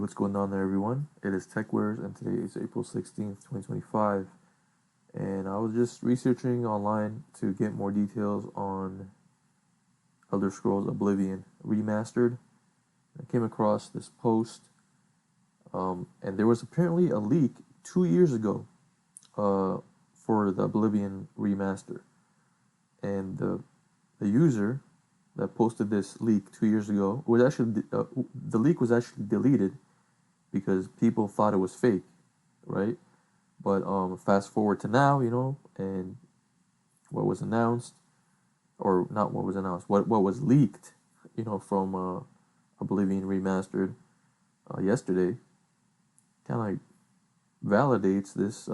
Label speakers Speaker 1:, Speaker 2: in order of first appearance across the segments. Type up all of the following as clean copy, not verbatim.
Speaker 1: what's going on there, everyone? It is TechWares, and today is April 16th, 2025. And I was just researching online to get more details on Elder Scrolls Oblivion Remastered. I came across this post, and there was apparently a leak 2 years ago for the Oblivion Remaster. And the user that posted this leak 2 years ago was actually the leak was actually deleted because people thought it was fake, right? But fast forward to now, and what was announced, or not what was announced, what was leaked, from Oblivion Remastered yesterday, kind of like validates this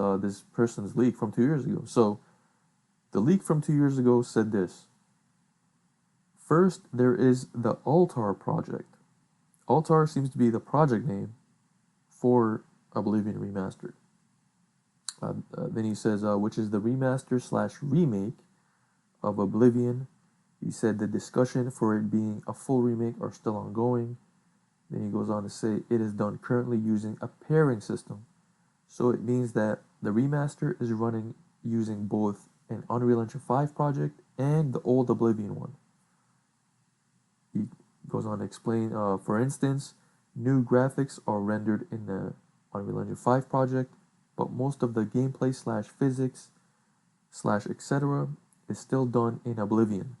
Speaker 1: person's leak from 2 years ago. So the leak from 2 years ago said this. First, there is the Altar project. Altar seems to be the project name for Oblivion Remastered. Then he says, which is the remaster/remake of Oblivion. He said the discussion for it being a full remake are still ongoing. Then he goes on to say it is done currently using a pairing system. So it means that the remaster is running using both an Unreal Engine 5 project and the old Oblivion one. He goes on to explain, for instance, new graphics are rendered in the Unreal Engine 5 project, but most of the gameplay/physics/etc. is still done in Oblivion.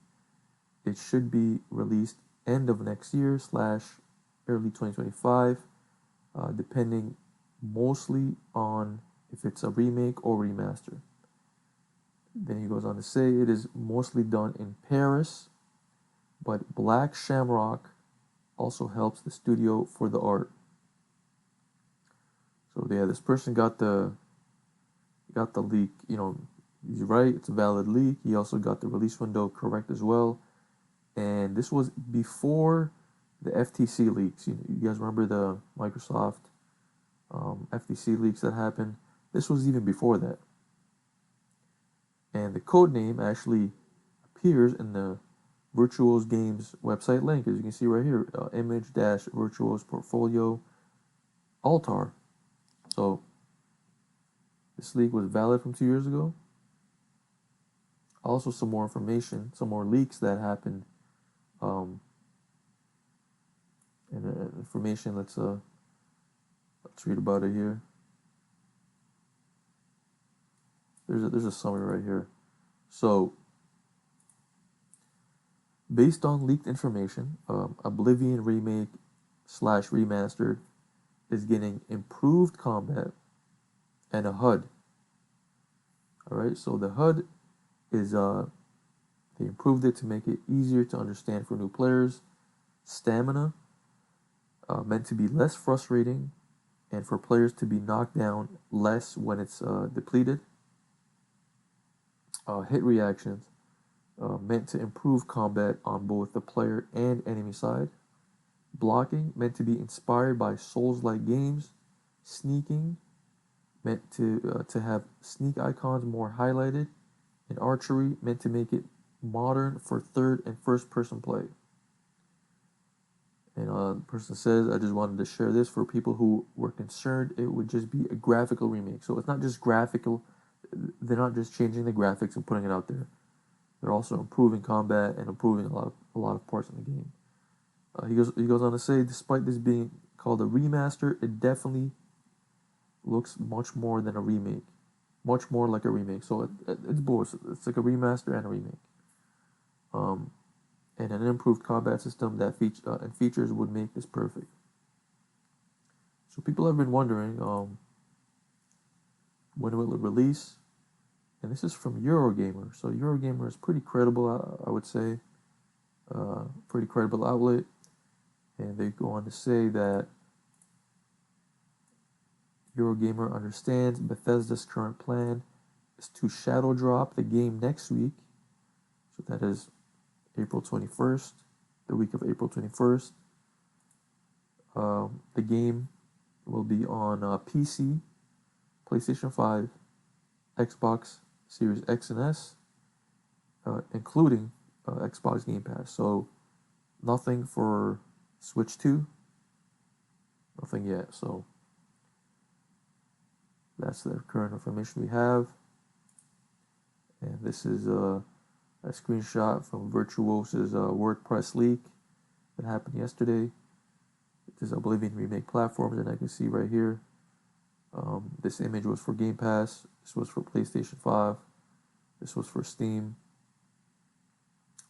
Speaker 1: It should be released end of next year/early 2025, depending mostly on if it's a remake or remaster. Then he goes on to say it is mostly done in Paris, but Black Shamrock also helps the studio for the art. So yeah, this person got the leak. He's right. It's a valid leak. He also got the release window correct as well. And this was before the FTC leaks. You guys remember the Microsoft FTC leaks that happened? This was even before that. And the code name actually appears in the Virtuos Games website link, as you can see right here, image-virtuos portfolio altar. So this leak was valid from 2 years ago. Also, some more information, some more leaks that happened. And information. Let's read about it here. There's a summary right here. So, based on leaked information, Oblivion remake/remastered is getting improved combat and a HUD. All right, so the HUD is they improved it to make it easier to understand for new players. Stamina, meant to be less frustrating, and for players to be knocked down less when it's depleted. Hit reactions, meant to improve combat on both the player and enemy side. Blocking, meant to be inspired by Souls-like games. Sneaking, meant to have sneak icons more highlighted. And archery, meant to make it modern for third and first person play. And the person says, I just wanted to share this for people who were concerned it would just be a graphical remake. So it's not just graphical. They're not just changing the graphics and putting it out there. They're also improving combat and improving a lot of parts in the game. He goes on to say, despite this being called a remaster, it definitely looks much more than a remake, much more like a remake. So it's both. It's like a remaster and a remake. And an improved combat system that and features would make this perfect. So people have been wondering when will it release, and this is from Eurogamer. So Eurogamer is pretty credible, I would say, pretty credible outlet. And they go on to say that Eurogamer understands Bethesda's current plan is to shadow drop the game next week. So that is April 21st, the week of April 21st. The game will be on PC, PlayStation 5, Xbox Series X and S, including Xbox Game Pass. So nothing for Switch 2, nothing yet. So that's the current information we have. And this is a screenshot from Virtuos' WordPress leak that happened yesterday. This is Oblivion Remake platforms, and I can see right here, this image was for Game Pass, this was for PlayStation 5, this was for Steam,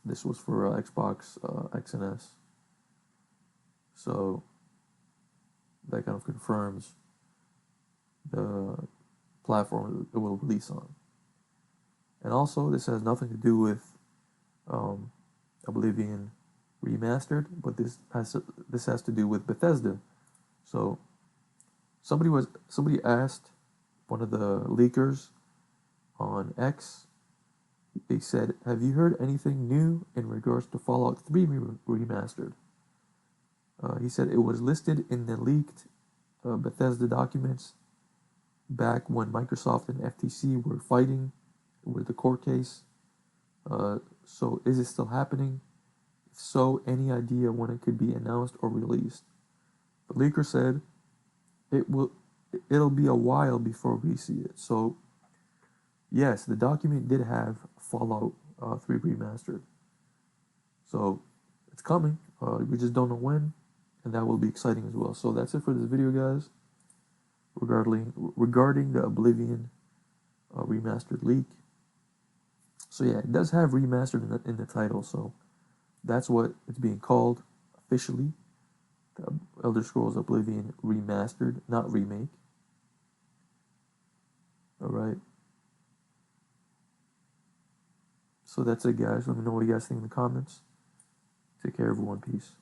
Speaker 1: this was for Xbox X and S. So that kind of confirms the platform it will release on. And also, this has nothing to do with Oblivion Remastered, but this has to do with Bethesda. So somebody asked one of the leakers on X. They said, "Have you heard anything new in regards to Fallout 3 Remastered?" He said it was listed in the leaked Bethesda documents back when Microsoft and FTC were fighting with the court case. So is it still happening? If so, any idea when it could be announced or released? The leaker said it'll be a while before we see it. So yes, the document did have Fallout 3 Remastered. So it's coming. We just don't know when, and that will be exciting as well. So that's it for this video, guys, regarding the Oblivion Remastered leak. So yeah, it does have Remastered in the title, so that's what it's being called officially. The Elder Scrolls Oblivion Remastered, not remake. Alright. So that's it, guys. Let me know what you guys think in the comments. Take care, everyone. Peace.